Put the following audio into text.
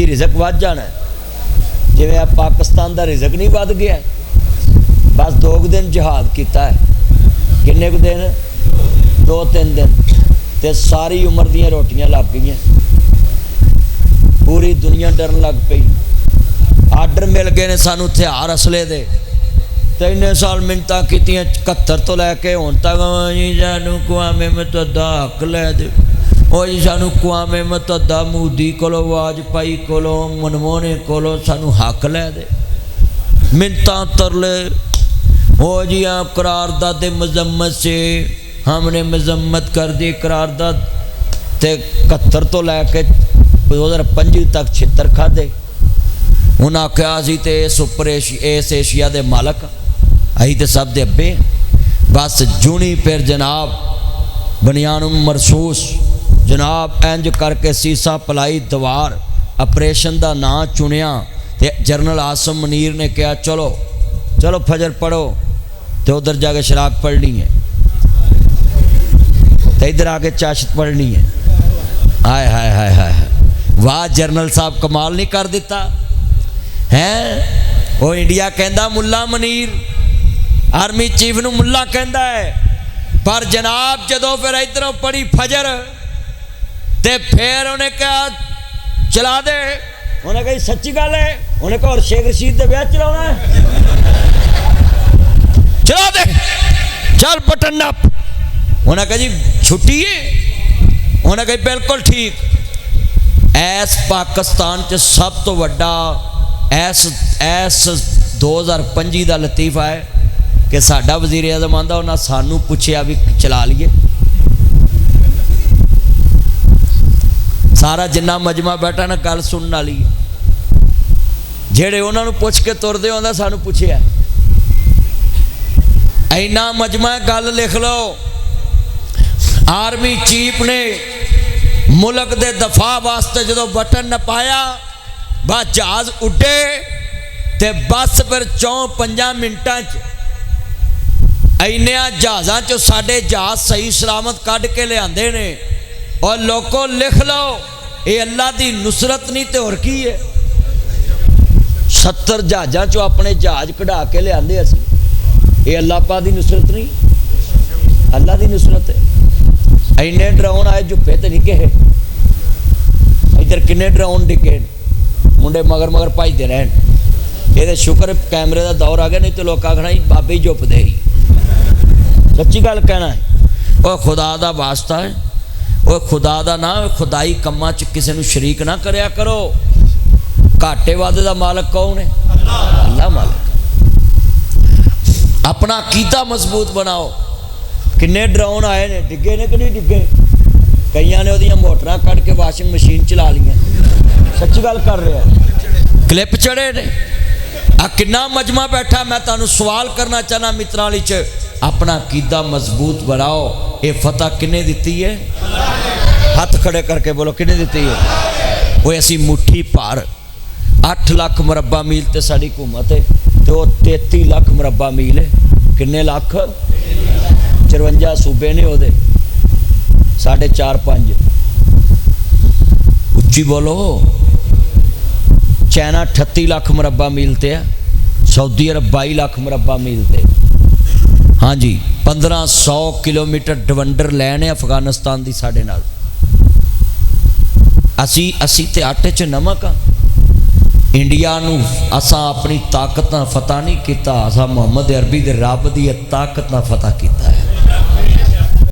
जी रिजक वध जाना है। जिवें आ पाकिस्तान का रिजक नहीं वध गया, बस 2 दिन जिहाद किया है, किन्ने कु दिन 2-3 दिन, तो सारी उम्र दियां रोटियां लग गई, पूरी दुनिया डरन लग पई। आर्डर मिल गए ने सानू हथियार असले दे, तो इन्ने साल मिन्नतां कीतियां 71 तो लैके हुण तक, जी सानू क़वामे मुत्तहिदा हक लै दे, ओ जी सानू क़वामे मुत्तहिदा मोदी कोलों, वाजपेयी कोलों, मनमोहने कोलों सानू हक लै दे। मिन्नतां तरले, ओ जी आप करारदाद मजम्मत से हमने मजम्मत कर दी करारदाद, ते 71 तो लैके 2025 तक 76 खाधे। उन्हें आख्या असी तो इस एशिया के मालक, असी तो सब दे अब्बे, बस जूनी फिर जनाब बनियान मरसूस जनाब इंज करके सीसा पलाई दवार ऑपरेशन का नाम चुनिया, तो जनरल आसम मुनीर ने कहा चलो चलो फजर पढ़ो, तो उधर जाके शराक पढ़नी है, तो इधर आके चाशत पढ़नी है। हाय हाय हाय हाय, वाह जनरल साहब कमाल नहीं कर दिता है। वो इंडिया कहता मुल्ला मुनीर, आर्मी चीफ नूं मुल्ला कहता है, पर जनाब जदों फिर इधरों पढ़ी फजर, ते फिर उन्हें कहा चला दे, उन्हें कही सच्ची गल है, उन्हें कहा और शेख रशीद दे ब्याह चलाना है, चला दे चल बटन नप। उन्हें कहा जी छुट्टी है, उन्हें कही बिल्कुल ठीक। ऐस पाकिस्तान च सब तो वड्डा ऐस 2025 का लतीफा है कि साडा वजीर आज़म आंदा उन्हें सानू पूछया भी चला लिए। सारा जिन्ना मजमा बैठा ना गल सुनने वाली, जेड़े उन्होंने पूछ के तुरदे आंदा सानू पूछया, इन्ना मजमा गल लिख लो। आर्मी चीफ ने मुल्क दे दफा वास्ते जो बटन नपाया, बस जहाज उड्डे, ते बस फिर 4-5 मिनटां इन्निया जहाज़ां चो साडे जहाज सही सलामत कढ़ के लियाते ने। और लोगों लिख लो, ये अल्लाह की नुसरत नहीं तो होर की है। 70 जहाज़ां चो अपने जहाज कढ़ा के लियाते असीं, ये अल्लाह पाक की नुसरत नहीं, अल्लाह की नुसरत है। इन्ने ड्रोन आए झुप्पे तो नहीं कहे, इधर किन्ने ड्रोन डिगे, मुंडे मगर मगर भजते रहन। ये शुक्र कैमरे का दौर आ गया, नहीं तो लोग आखना ही बाबे ही झुपदे ही। सच्ची गल कहना है, वह खुदा का वास्ता है, वह खुदा का ना खुदाई कम्मां च किसी नूं शरीक ना करया करो। घाटे वादे का मालक कौन है? अल्लाह मालक। अपना अकीदा मजबूत बनाओ। किन्ने ड्रोन आए ने, डिगे ने कि नहीं डिगे? कई ने वो मोटरां कट के वाशिंग मशीन चला लिया। सच्ची गल कर रहे हैं, क्लिप चढ़े ने। आ किन्ना मजमा बैठा। मैं तुहानूं सवाल करना चाहना मित्राली च, अपना अकीदा मजबूत बनाओ। ये फतह किन्ने दिती है? हाथ खड़े करके बोलो किन्ने दिती है? वो ऐसी मुट्ठी भर 8 लाख मुरब्बा मील ते साड़ी हुकूमत है, तो 33 लाख मुरब्बा मील है। किन्ने लाख? 54 सूबे ने वो 4.5-5। उच्ची बोलो। चाइना 38 लाख मुरब्बा मील ते है, सऊदी अरब 22 लाख मुरब्बा मील ते। हाँ जी, 1500 किलोमीटर डिवंडर लैन है अफगानिस्तान की साढ़े नाल। असी ते आटे च नमक हाँ। इंडिया नूं असां अपनी ताकत नाल फतह नहीं किया, असां मुहम्मद अरबी दे रब दी ताकत नाल फतह किया है।